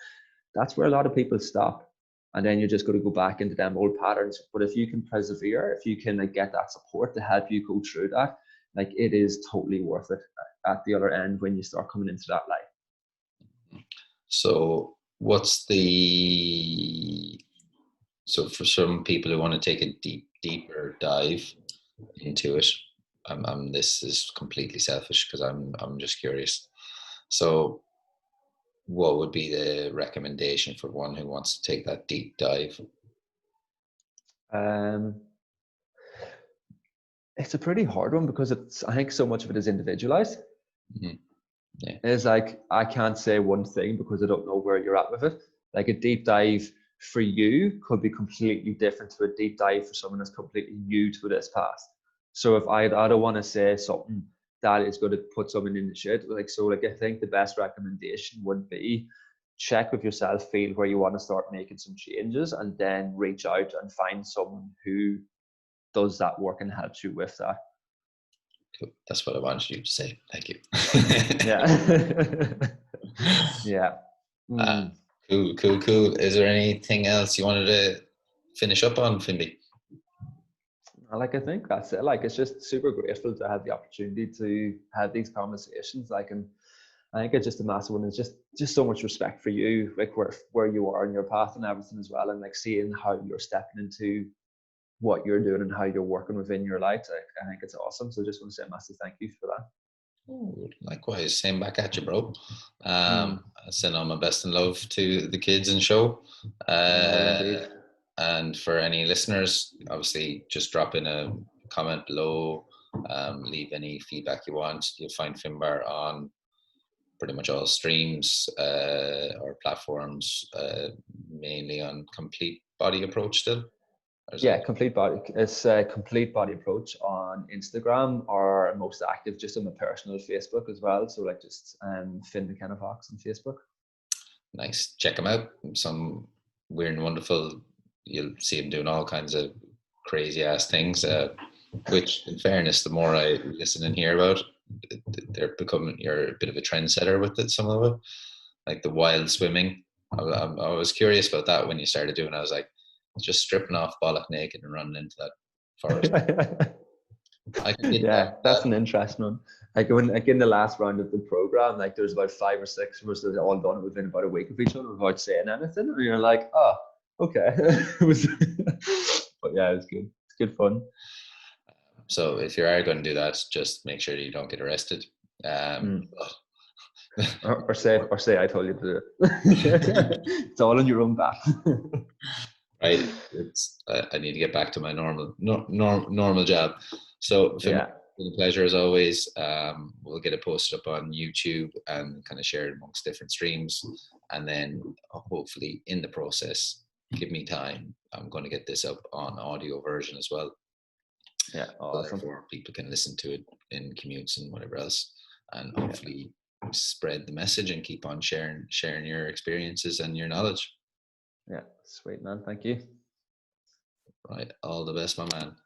S2: that's where a lot of people stop. And then you're just going to go back into them old patterns. But if you can persevere, if you can, like, get that support to help you go through that, like, it is totally worth it at the other end when you start coming into that light.
S1: So so for some people who want to take a deeper dive into it, this is completely selfish because I'm just curious. So what would be the recommendation for one who wants to take that deep dive?
S2: It's a pretty hard one because I think so much of it is individualized. It's like, I can't say one thing because I don't know where you're at with it. Like, a deep dive for you could be completely different to a deep dive for someone that's completely new to this path. So if I don't want to say something that is going to put someone in the shit, like, so like, I think the best recommendation would be check with yourself, feel where you want to start making some changes, and then reach out and find someone who does that work and helps you with that.
S1: Cool. That's what I wanted you to say. Thank you.
S2: Yeah.
S1: Cool. Is there anything else you wanted to finish up on, Finby?
S2: Like, I think that's it. Like, it's just super grateful to have the opportunity to have these conversations. Like, and I think it's just a massive one. It's just so much respect for you, like where you are in your path and everything as well, and like seeing how you're stepping into what you're doing and how you're working within your life. I think it's awesome. So just want to say a massive thank you for that.
S1: Oh, likewise, same back at you, bro. I send all my best and love to the kids and show. And for any listeners, obviously just drop in a comment below, leave any feedback you want. You'll find Finbar on pretty much all streams or platforms, mainly on Complete Body Approach still.
S2: Complete Body. It's a Complete Body Approach on Instagram, or most active just on my personal Facebook as well. So like, just Finn McKenna Fox on Facebook.
S1: Nice. Check him out. Some weird and wonderful. You'll see him doing all kinds of crazy ass things, which in fairness, the more I listen and hear about, you're a bit of a trendsetter with it, some of it. Like the wild swimming. I was curious about that when you started doing it. I was like, just stripping off bollock naked and running into that forest.
S2: That's an interesting one. Like, in the last round of the program, like, there's about 5 or 6 of us that all done it within about a week of each other without saying anything, and you're like, oh, okay. But yeah, it's good. It's good fun.
S1: So if you are going to do that, just make sure you don't get arrested.
S2: Or say I told you to do it. It's all on your own back.
S1: Right. I need to get back to my normal job. So it's been a pleasure as always. We'll get it posted up on YouTube and kind of shared amongst different streams, and then hopefully in the process, give me time, I'm going to get this up on audio version as well.
S2: Yeah, awesome.
S1: Therefore people can listen to it in commutes and whatever else, and hopefully spread the message and keep on sharing your experiences and your knowledge.
S2: Yeah, sweet man. Thank you.
S1: Right. All the best, my man.